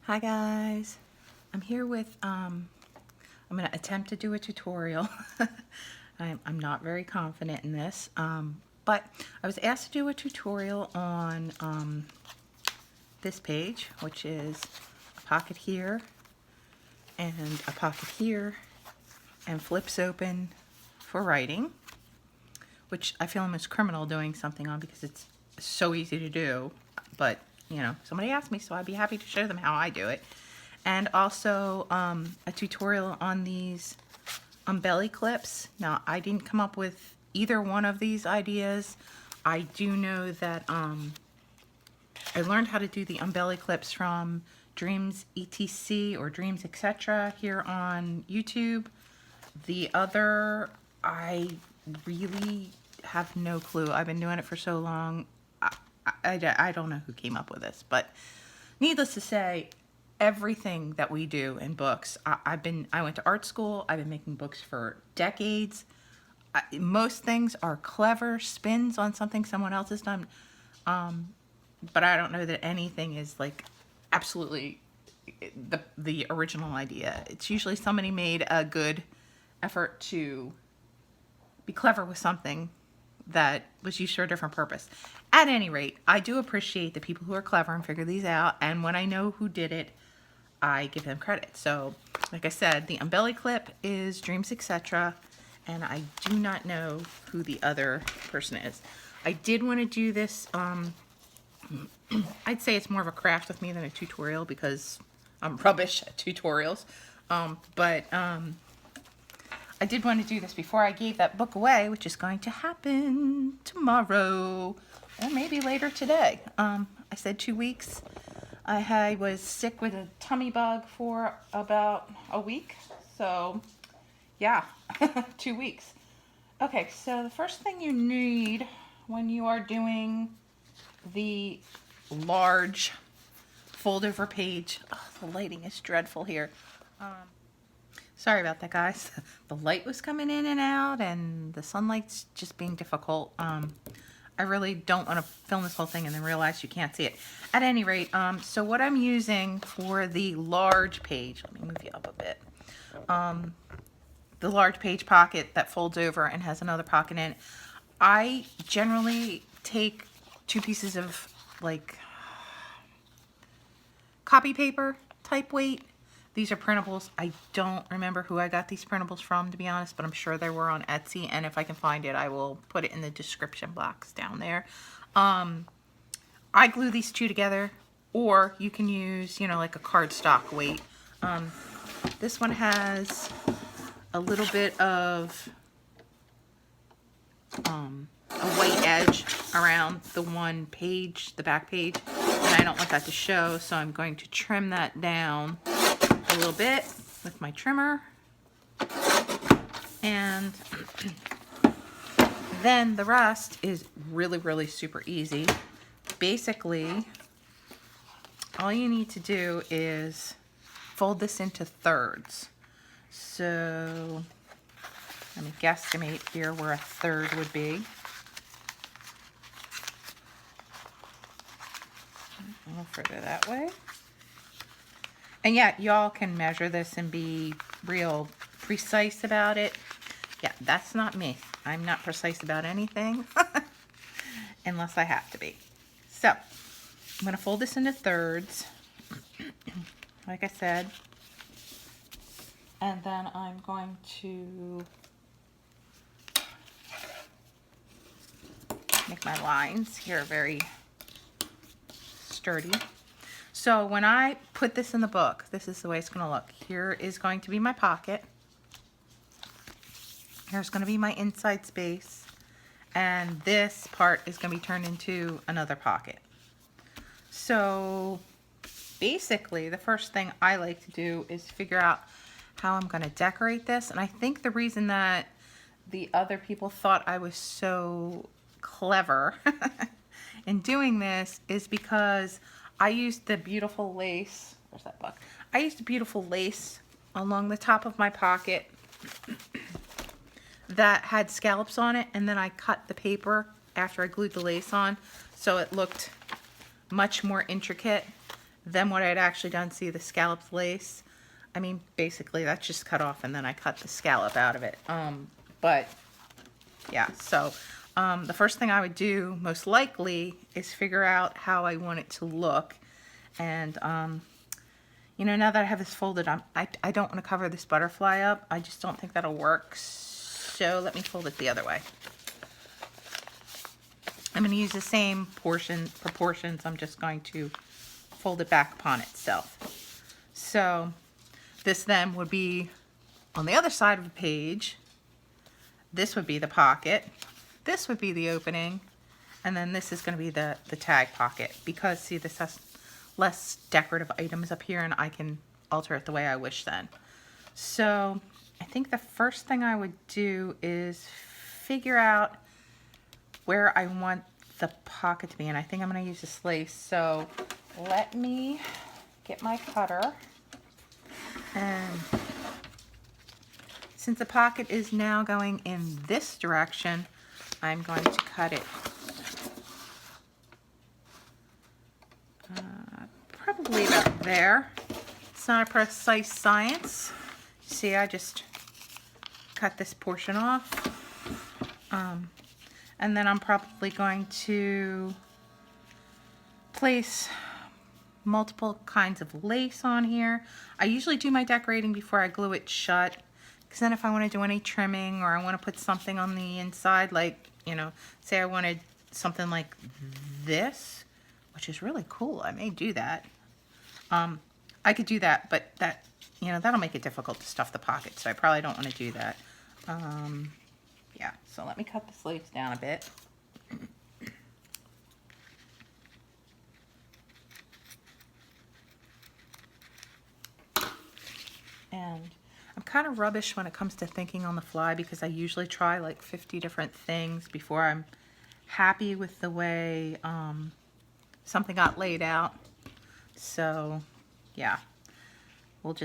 Hi guys, I'm here with, I'm going to attempt to do a tutorial. I'm not very confident in this, but I was asked to do a tutorial on this page, which is a pocket here and a pocket here and flips open for writing, which I feel almost criminal doing something on because it's so easy to do, but you know, somebody asked me, so I'd be happy to show them how I do it. And also a tutorial on these belly clips. Now, I didn't come up with either one of these ideas. I do know that I learned how to do the belly clips from Dreams ETC or Dreams Etc. here on YouTube. The other, I really have no clue. I've been doing it for so long. I don't know who came up with this, but needless to say, everything that we do in books, I went to art school. I've been making books for decades. Most things are clever spins on something someone else has done, but I don't know that anything is like absolutely the original idea. It's usually somebody made a good effort to be clever with something that was used for a different purpose. At any rate, I do appreciate the people who are clever and figure these out, and when I know who did it, I give them credit. So, like I said, the belly clip is Dreams Etc., and I do not know who the other person is. I did want to do this, I'd say it's more of a craft with me than a tutorial because I'm rubbish at tutorials, but I did want to do this before I gave that book away, which is going to happen tomorrow or maybe later today. I said 2 weeks. I was sick with a tummy bug for about a week. So yeah, 2 weeks. Okay, so the first thing you need when you are doing the large fold over page, oh, the lighting is dreadful here. Sorry about that, guys. The light was coming in and out and the sunlight's just being difficult. I really don't want to film this whole thing and then realize you can't see it. At any rate, so what I'm using for the large page, let me move you up a bit. The large page pocket that folds over and has another pocket in it. I generally take 2 pieces of like copy paper type weight. These are printables. I don't remember who I got these printables from, to be honest, but I'm sure they were on Etsy, and if I can find it, I will put it in the description box down there. I glue these 2 together, or you can use, you know, like a cardstock weight. This one has a little bit of a white edge around the one page, the back page, and I don't want that to show, so I'm going to trim that down a little bit with my trimmer. And then the rest is really super easy. Basically, all you need to do is fold this into thirds. So let me guesstimate here where a third would be. A little further that way. And yeah, y'all can measure this and be real precise about it. Yeah, that's not me. I'm not precise about anything unless I have to be. So I'm going to fold this into thirds, like I said. And then I'm going to make my lines here very sturdy. So when I put this in the book, this is the way it's going to look. Here is going to be my pocket. Here's going to be my inside space. And this part is going to be turned into another pocket. So basically, the first thing I like to do is figure out how I'm going to decorate this. And I think the reason that the other people thought I was so clever in doing this is because I used the beautiful lace. Where's that book? I used a beautiful lace along the top of my pocket that had scallops on it, and then I cut the paper after I glued the lace on, so it looked much more intricate Then what I'd actually done, see the scalloped lace? I mean, basically that's just cut off and then I cut the scallop out of it. But yeah, so the first thing I would do most likely is figure out how I want it to look. And you know, now that I have this folded, I don't want to cover this butterfly up. I just don't think that'll work. So let me fold it the other way. I'm going to use the same proportions. I'm just going to fold it back upon itself. So this then would be on the other side of the page. This would be the pocket. This would be the opening. And then this is going to be the tag pocket, because see, this has less decorative items up here and I can alter it the way I wish then. So I think the first thing I would do is figure out where I want the pocket to be, and I think I'm going to use this lace. So let me get my cutter, and since the pocket is now going in this direction, I'm going to cut it probably about there. It's not a precise science. See, I just cut this portion off. And then I'm probably going to place multiple kinds of lace on here. I usually do my decorating before I glue it shut, because then if I want to do any trimming or I want to put something on the inside, like, you know, say I wanted something like this, which is really cool. I may do that. I could do that, but that, you know, that'll make it difficult to stuff the pocket, so I probably don't want to do that. Yeah, so let me cut this lace down a bit. And I'm kind of rubbish when it comes to thinking on the fly, because I usually try like 50 different things before I'm happy with the way something got laid out. So yeah, we'll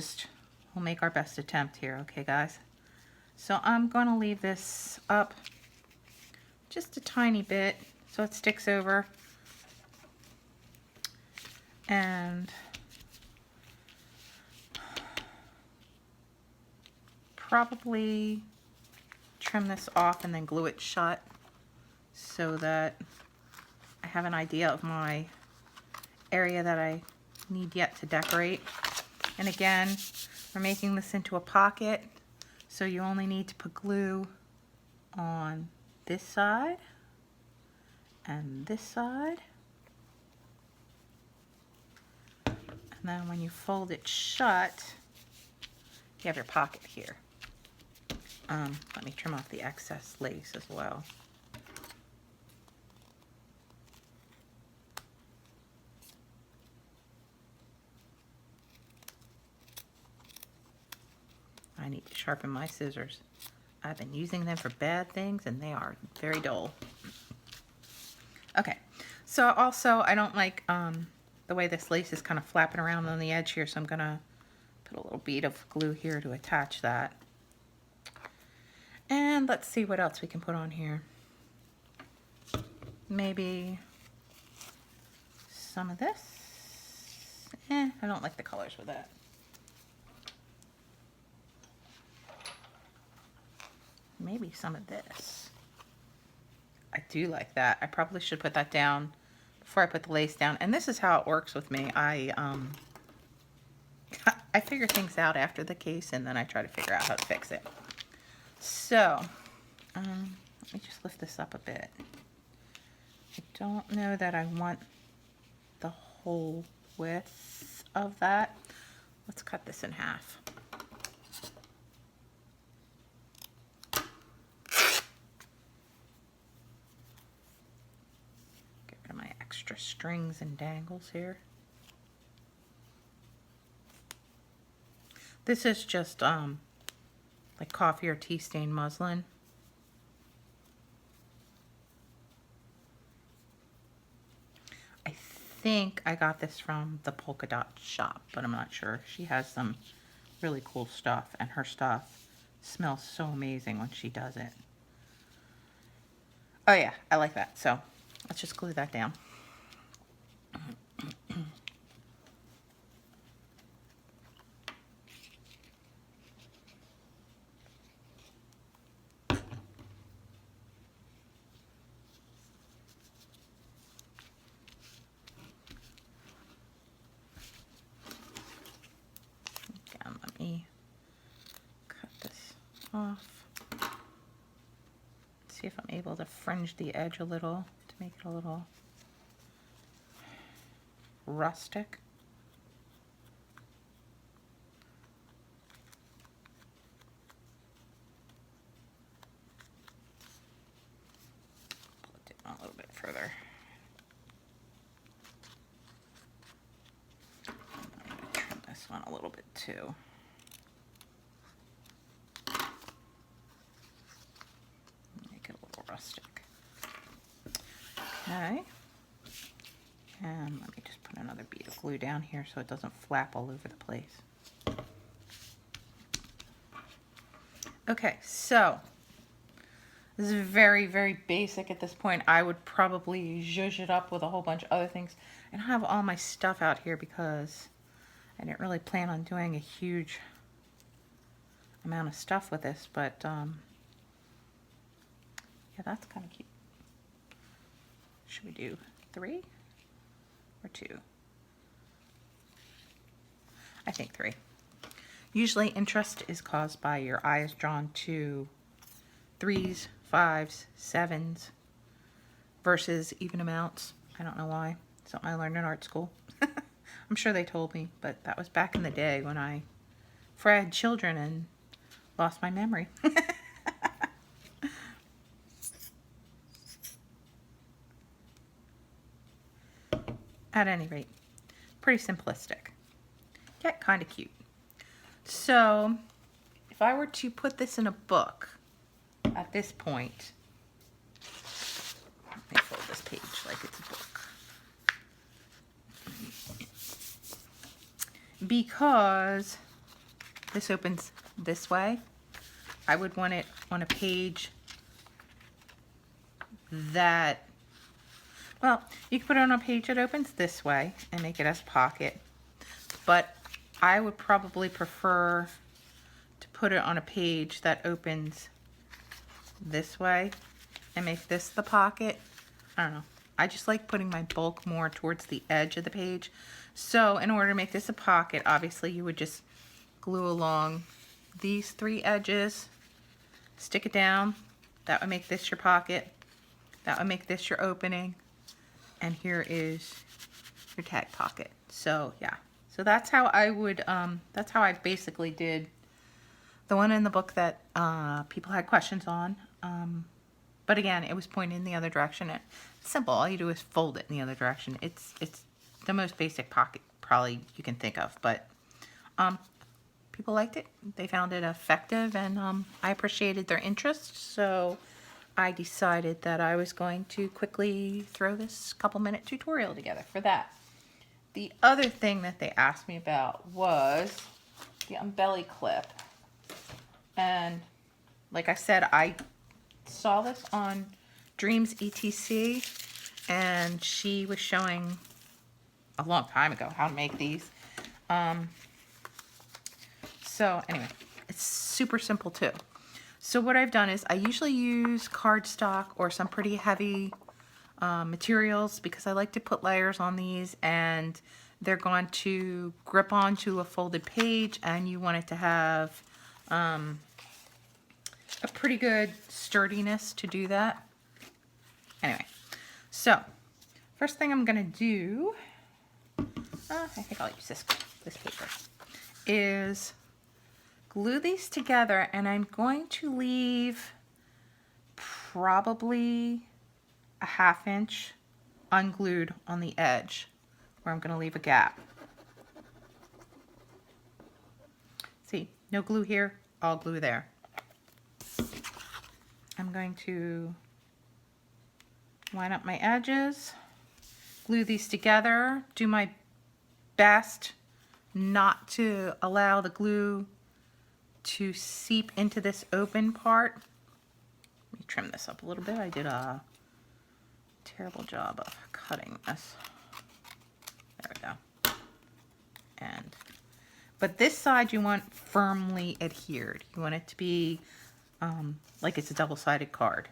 make our best attempt here, okay guys? So I'm going to leave this up just a tiny bit so it sticks over, and probably trim this off and then glue it shut so that I have an idea of my area that I need yet to decorate. And again, we're making this into a pocket, so you only need to put glue on this side and this side. And then when you fold it shut, you have your pocket here. Let me trim off the excess lace as well. I need to sharpen my scissors. I've been using them for bad things and they are very dull. Okay, so also I don't like the way this lace is kind of flapping around on the edge here, so I'm gonna put a little bead of glue here to attach that. And let's see what else we can put on here. Maybe some of this. I don't like the colors with that. Maybe some of this. I do like that. I probably should put that down before I put the lace down. And this is how it works with me. I figure things out after the case, and then I try to figure out how to fix it. So, let me just lift this up a bit. I don't know that I want the whole width of that. Let's cut this in half. Get rid of my extra strings and dangles here. This is just like coffee or tea stain muslin. I think I got this from the Polka Dot shop, but I'm not sure. She has some really cool stuff, and her stuff smells so amazing when she does it. Oh yeah, I like that. So let's just glue that down. off. See if I'm able to fringe the edge a little to make it a little rustic. Pull it down a little bit further. I'm going to trim this one a little bit too. Make it a little rustic. Okay. And let me just put another bead of glue down here so it doesn't flap all over the place. Okay, so this is very, very basic at this point. I would probably zhuzh it up with a whole bunch of other things. And I have all my stuff out here because I didn't really plan on doing a huge amount of stuff with this, but yeah, that's kind of cute. Should we do 3 or 2? I think 3. Usually interest is caused by your eye is drawn to 3s, 5s, 7s versus even amounts. I don't know why. Something I learned in art school. I'm sure they told me, but that was back in the day when I had children and lost my memory. At any rate, pretty simplistic, yet kind of cute. So, if I were to put this in a book at this point, let me fold this page like it's a book. Because this opens this way, I would want it on a page that, well, you can put it on a page that opens this way and make it as a pocket, but I would probably prefer to put it on a page that opens this way and make this the pocket. I don't know. I just like putting my bulk more towards the edge of the page. So in order to make this a pocket, obviously you would just glue along these 3 edges, stick it down. That would make this your pocket. That would make this your opening. And here is your tag pocket. So yeah. So that's how I would, that's how I basically did the one in the book that people had questions on. But again, it was pointed in the other direction. It's simple. All you do is fold it in the other direction. It's the most basic pocket probably you can think of. But people liked it. They found it effective, and I appreciated their interest. So I decided that I was going to quickly throw this couple-minute tutorial together for that. The other thing that they asked me about was the umbelly clip. And like I said, I saw this on Dreams ETC, and she was showing a long time ago how to make these. So anyway, it's super simple too. So what I've done is I usually use cardstock or some pretty heavy materials because I like to put layers on these, and they're going to grip onto a folded page, and you want it to have a pretty good sturdiness to do that. Anyway, so first thing I'm going to do, I think I'll use this paper, is glue these together, and I'm going to leave probably a 1/2 inch unglued on the edge where I'm going to leave a gap. See, no glue here, all glue there. I'm going to line up my edges, glue these together, do my best not to allow the glue to seep into this open part. Let me trim this up a little bit. I did a terrible job of cutting this. There we go. But this side you want firmly adhered. You want it to be like it's a double-sided card.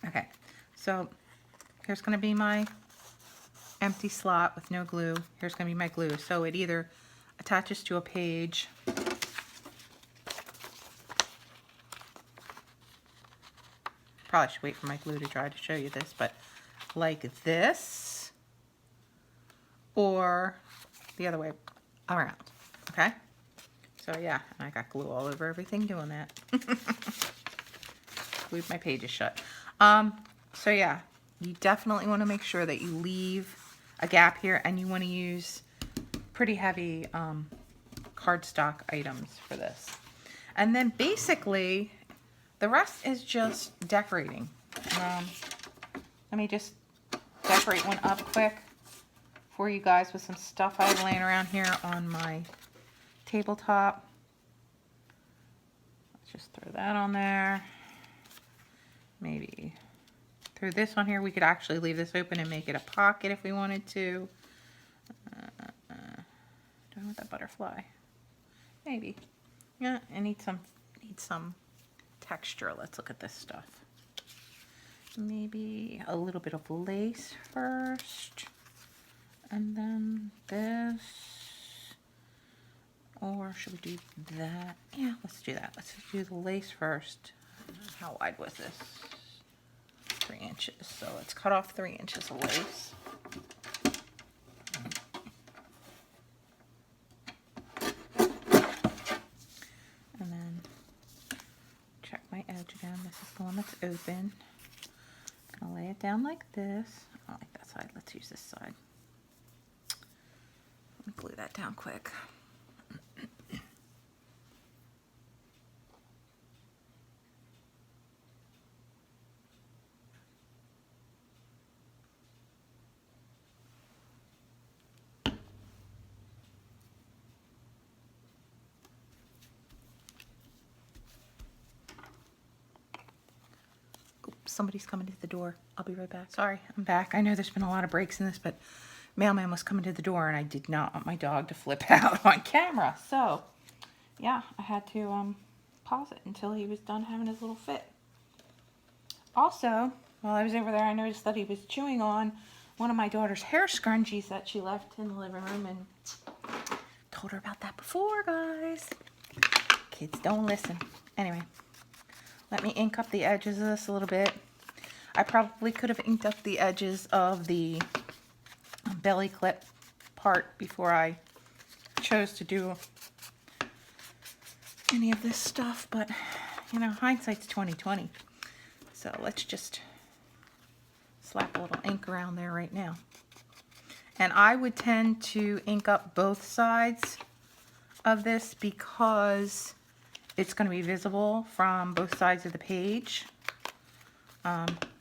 Okay, so here's going to be my empty slot with no glue. Here's going to be my glue. So it either attaches to a page probably should wait for my glue to dry to show you this, but like this, or the other way around, okay? So yeah, I got glue all over everything doing that. Glued my pages shut. So yeah, you definitely want to make sure that you leave a gap here, and you want to use pretty heavy cardstock items for this. And then basically, the rest is just decorating. Let me just decorate one up quick for you guys with some stuff I have laying around here on my tabletop. Let's just throw that on there. Maybe throw this on here. We could actually leave this open and make it a pocket if we wanted to. Do I want that butterfly? Maybe. Yeah, I need some texture. Let's look at this stuff. Maybe a little bit of lace first, and then this. Or should we do that? Yeah, let's do that. Let's do the lace first. How wide was this? 3 inches. So let's cut off 3 inches of lace. And then check my edge again. This is the one that's open. I'm gonna lay it down like this. I don't like that side. Let's use this side. Let me glue that down quick. Somebody's coming to the door. I'll be right back. Sorry, I'm back. I know there's been a lot of breaks in this, but mailman was coming to the door and I did not want my dog to flip out on camera. So, yeah, I had to pause it until he was done having his little fit. Also, while I was over there, I noticed that he was chewing on one of my daughter's hair scrunchies that she left in the living room, and told her about that before, guys. Kids don't listen. Anyway, let me ink up the edges of this a little bit. I probably could have inked up the edges of the belly clip part before I chose to do any of this stuff, but you know, hindsight's 20/20. So let's just slap a little ink around there right now. And I would tend to ink up both sides of this because it's going to be visible from both sides of the page.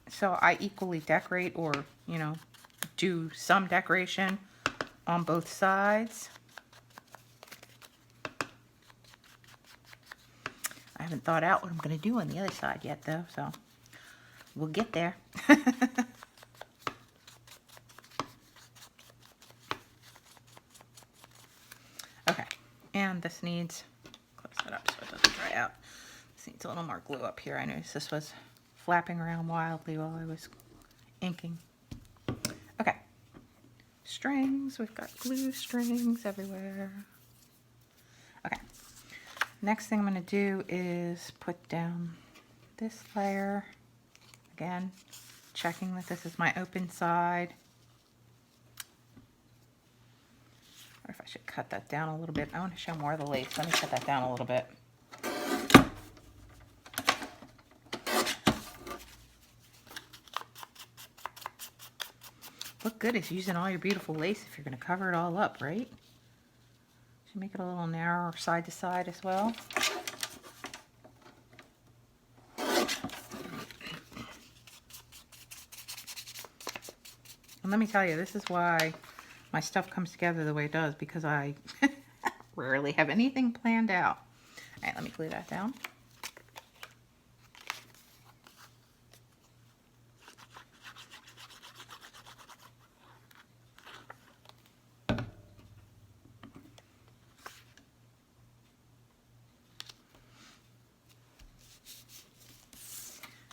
So I equally decorate, or, you know, do some decoration on both sides. I haven't thought out what I'm going to do on the other side yet, though, so we'll get there. Okay, and this needs, close that up so it doesn't dry out. This needs a little more glue up here. I noticed this was flapping around wildly while I was inking. Okay, strings. We've got glue strings everywhere. Okay, next thing I'm going to do is put down this layer. Again, checking that this is my open side. Or if I should cut that down a little bit. I want to show more of the lace. Let me cut that down a little bit. What good is using all your beautiful lace if you're going to cover it all up, right? Should make it a little narrower side to side as well. And let me tell you, this is why my stuff comes together the way it does, because I rarely have anything planned out. All right, let me glue that down.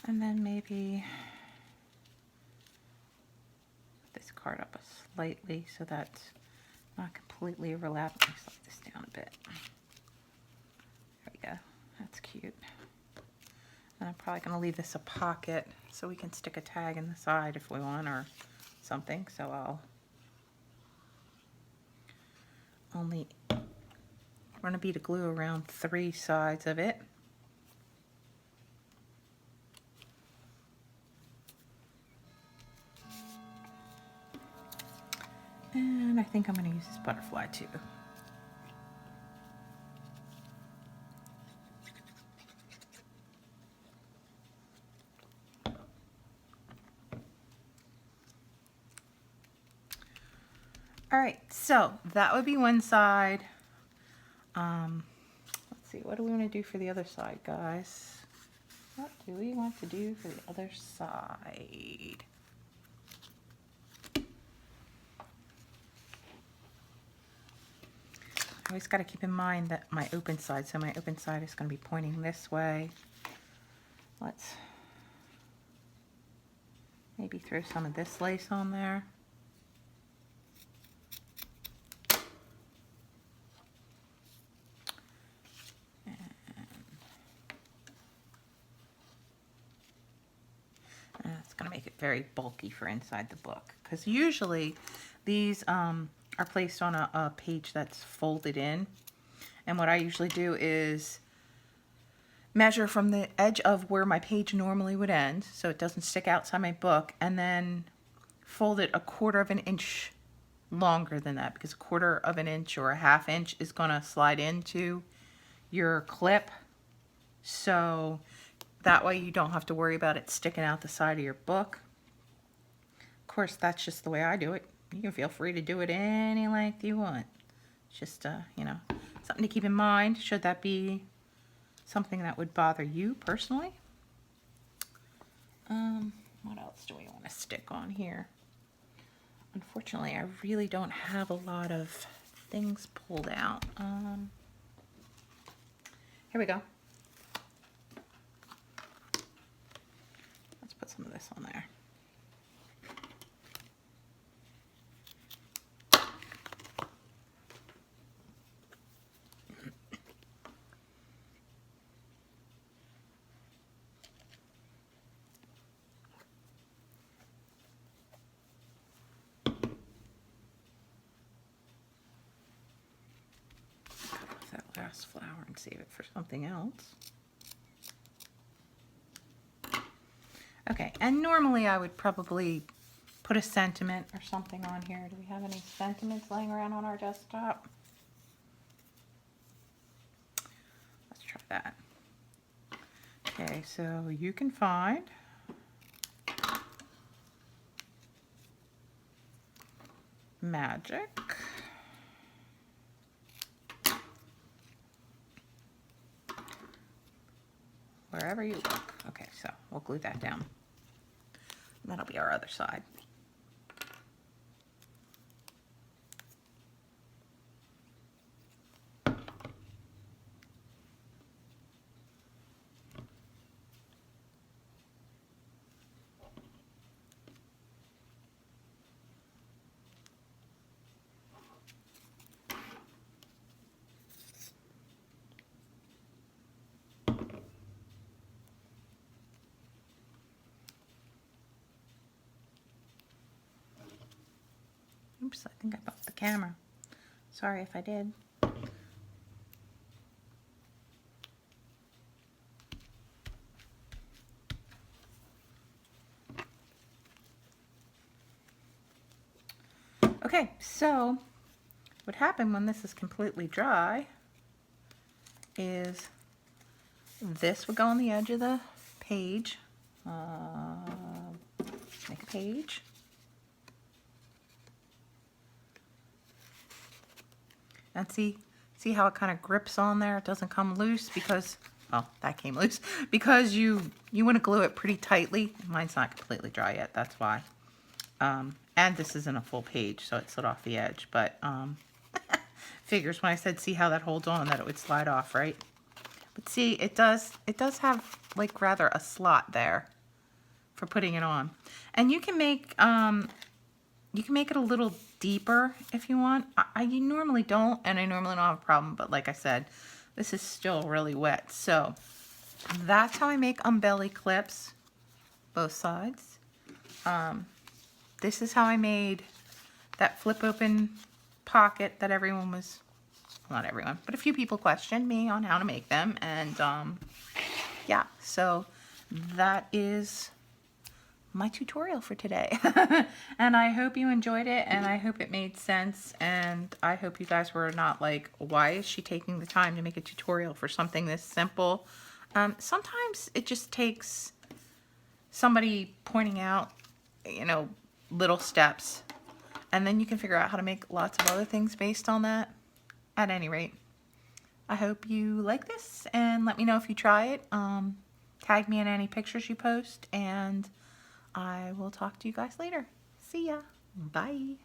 And then maybe this card up slightly so that's not completely overlapped. Let me slide this down a bit. There we go. That's cute. I'm probably going to leave this a pocket so we can stick a tag in the side if we want or something. So I'll only run a bead of glue around 3 sides of it. And I think I'm going to use this butterfly too. All right, so that would be one side. Let's see, what do we want to do for the other side, guys? What do we want to do for the other side? I always got to keep in mind that my open side, so my open side is going to be pointing this way. Let's maybe throw some of this lace on there. It's going to make it very bulky for inside the book, because usually these are placed on a page that's folded in, and what I usually do is measure from the edge of where my page normally would end so it doesn't stick outside my book, and then fold it 1/4 of an inch longer than that, because 1/4 of an inch or a 1/2 inch is going to slide into your clip, so that way you don't have to worry about it sticking out the side of your book. Of course, that's just the way I do it. You can feel free to do it any length you want. It's just, you know, something to keep in mind should that be something that would bother you personally. What else do we want to stick on here? Unfortunately, I really don't have a lot of things pulled out. Here we go. Let's put some of this on there. Last flower and save it for something else. Okay, and normally I would probably put a sentiment or something on here. Do we have any sentiments laying around on our desktop? Let's try that. Okay, so you can find magic. Wherever you look. Okay, so we'll glue that down. That'll be our other side. Oops, I think I bumped the camera. Sorry if I did. Okay, so what happened when this is completely dry is this would go on the edge of the page. Make a page. And see how it kind of grips on there? It doesn't come loose because, well, that came loose. Because you want to glue it pretty tightly. Mine's not completely dry yet, that's why. And this isn't a full page, so it slid off the edge. But figures when I said see how that holds on, that it would slide off, right? But see, it does have like rather a slot there for putting it on. And you can make it a little deeper if you want. I normally don't, and I normally don't have a problem, but like I said, this is still really wet. So that's how I make umbelly clips, both sides. This is how I made that flip open pocket that everyone was, not everyone, but a few people questioned me on how to make them. And yeah, so that is my tutorial for today. And I hope you enjoyed it, and I hope it made sense, and I hope you guys were not like, why is she taking the time to make a tutorial for something this simple? Sometimes it just takes somebody pointing out, you know, little steps, and then you can figure out how to make lots of other things based on that. At any rate, I hope you like this, and let me know if you try it. Tag me in any pictures you post, and I will talk to you guys later. See ya. Bye.